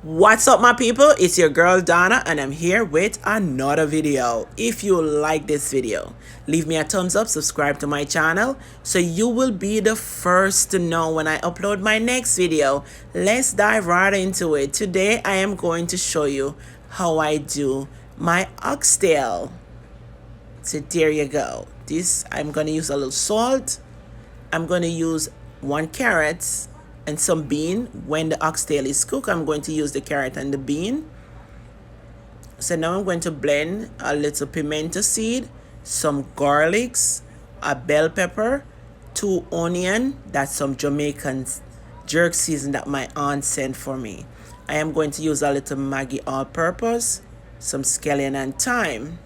What's up, my people? It's your girl Donna, and I'm here with another video. If you like this video, leave me a thumbs up, subscribe to my channel so you will be the first to know when I upload my next video. Let's dive right into it. Today I am going to show you how I do my oxtail. So there you go. This, I'm going to use a little salt. I'm going to use 1 carrot and some bean. When the oxtail is cooked, I'm going to use the carrot and the bean. So now I'm going to blend a little pimento seed, some garlics, a bell pepper, 2 onion, that's some Jamaican jerk season that my aunt sent for me. I am going to use a little Maggi all-purpose, some scallion and thyme.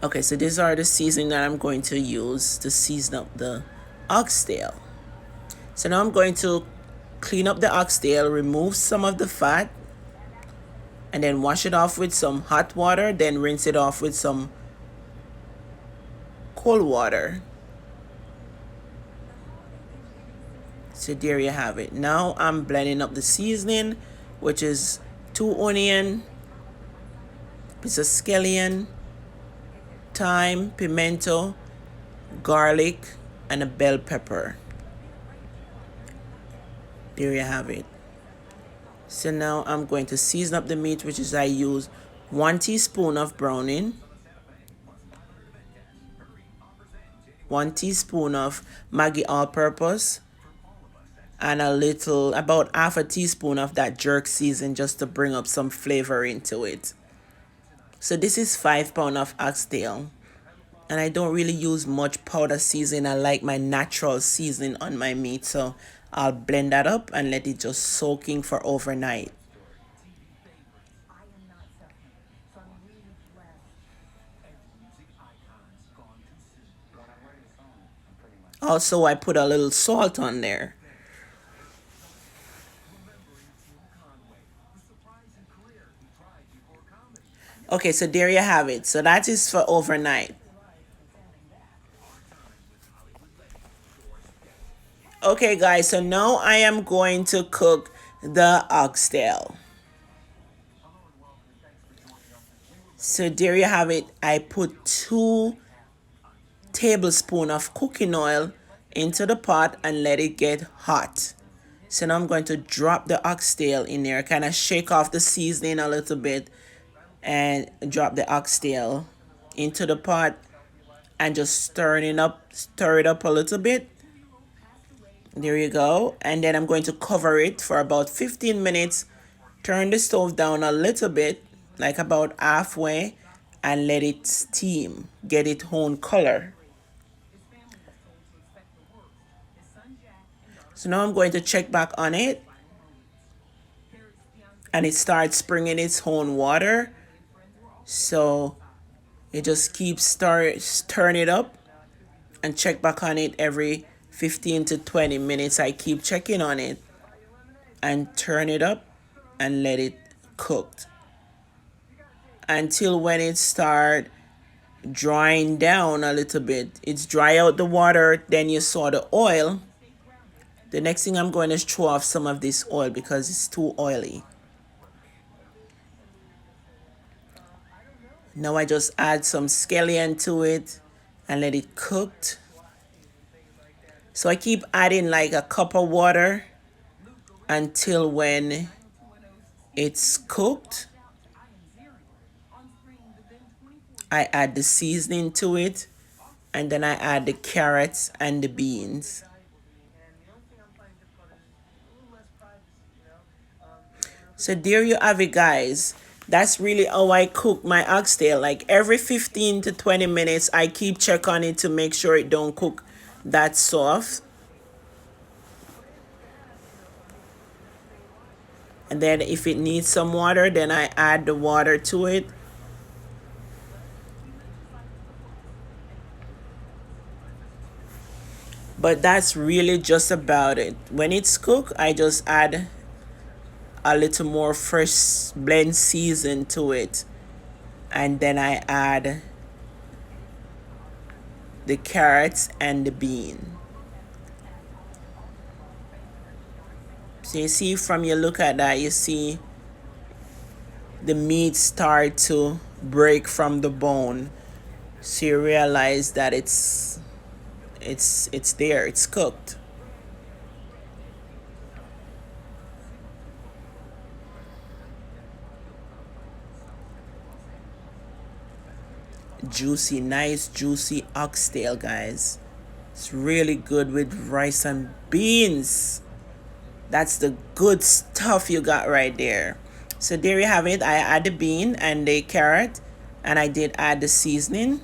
Okay, so these are the seasoning that I'm going to use to season up the oxtail. So now I'm going to clean up the oxtail, remove some of the fat, and then wash it off with some hot water, then rinse it off with some cold water. So there you have it. Now I'm blending up the seasoning, which is 2 onion, piece of scallion, thyme, pimento, garlic, and a bell pepper. There you have it. So now I'm going to season up the meat, which is I use 1 teaspoon of browning, 1 teaspoon of Maggi all-purpose, and a little, about half a teaspoon of that jerk season just to bring up some flavor into it. So this is 5 pounds of oxtail. And I don't really use much powder seasoning. I like my natural seasoning on my meat. So I'll blend that up and let it just soaking for overnight. Also, I put a little salt on there. Okay, so there you have it. So that is for overnight. Okay, guys, so now I am going to cook the oxtail. So there you have it. I put 2 tablespoons of cooking oil into the pot and let it get hot. So now I'm going to drop the oxtail in there, kind of shake off the seasoning a little bit and drop the oxtail into the pot and just stir it up a little bit. There you go. And then I'm going to cover it for about 15 minutes. Turn the stove down a little bit, like about halfway, and let it steam, get its own color. So now I'm going to check back on it, and it starts springing its own water. So you just keep stirring it up and check back on it every 15 to 20 minutes. I keep checking on it and turn it up and let it cook until when it start drying down a little bit. It's dry out the water, then you saw the oil. The next thing I'm going to throw off some of this oil because it's too oily. Now I just add some scallion to it and let it cook. So I keep adding like a cup of water until when it's cooked. I add the seasoning to it, and then I add the carrots and the beans. So there you have it, guys. That's really how I cook my oxtail. Like every 15 to 20 minutes, I keep check on it to make sure it don't cook that soft. And then if it needs some water, then I add the water to it. But that's really just about it. When it's cooked, I just add a little more fresh blend season to it. And then I add the carrots and the bean. So you see, from your look at that, you see the meat start to break from the bone. So you realize that it's there, it's cooked. Juicy, nice juicy oxtail, guys. It's really good with rice and beans. That's the good stuff you got right there. So there you have it. I add the bean and the carrot, and I did add the seasoning.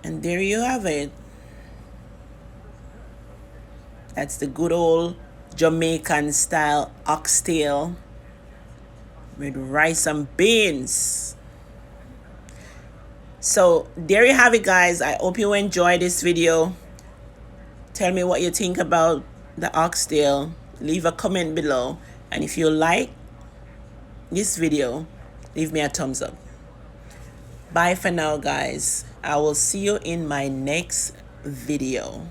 And there you have it. That's the good old Jamaican style oxtail with rice and beans. So there you have it, guys. I hope you enjoyed this video. Tell me what you think about the oxtail. Leave a comment below. And if you like this video, leave me a thumbs up. Bye for now, guys. I will see you in my next video.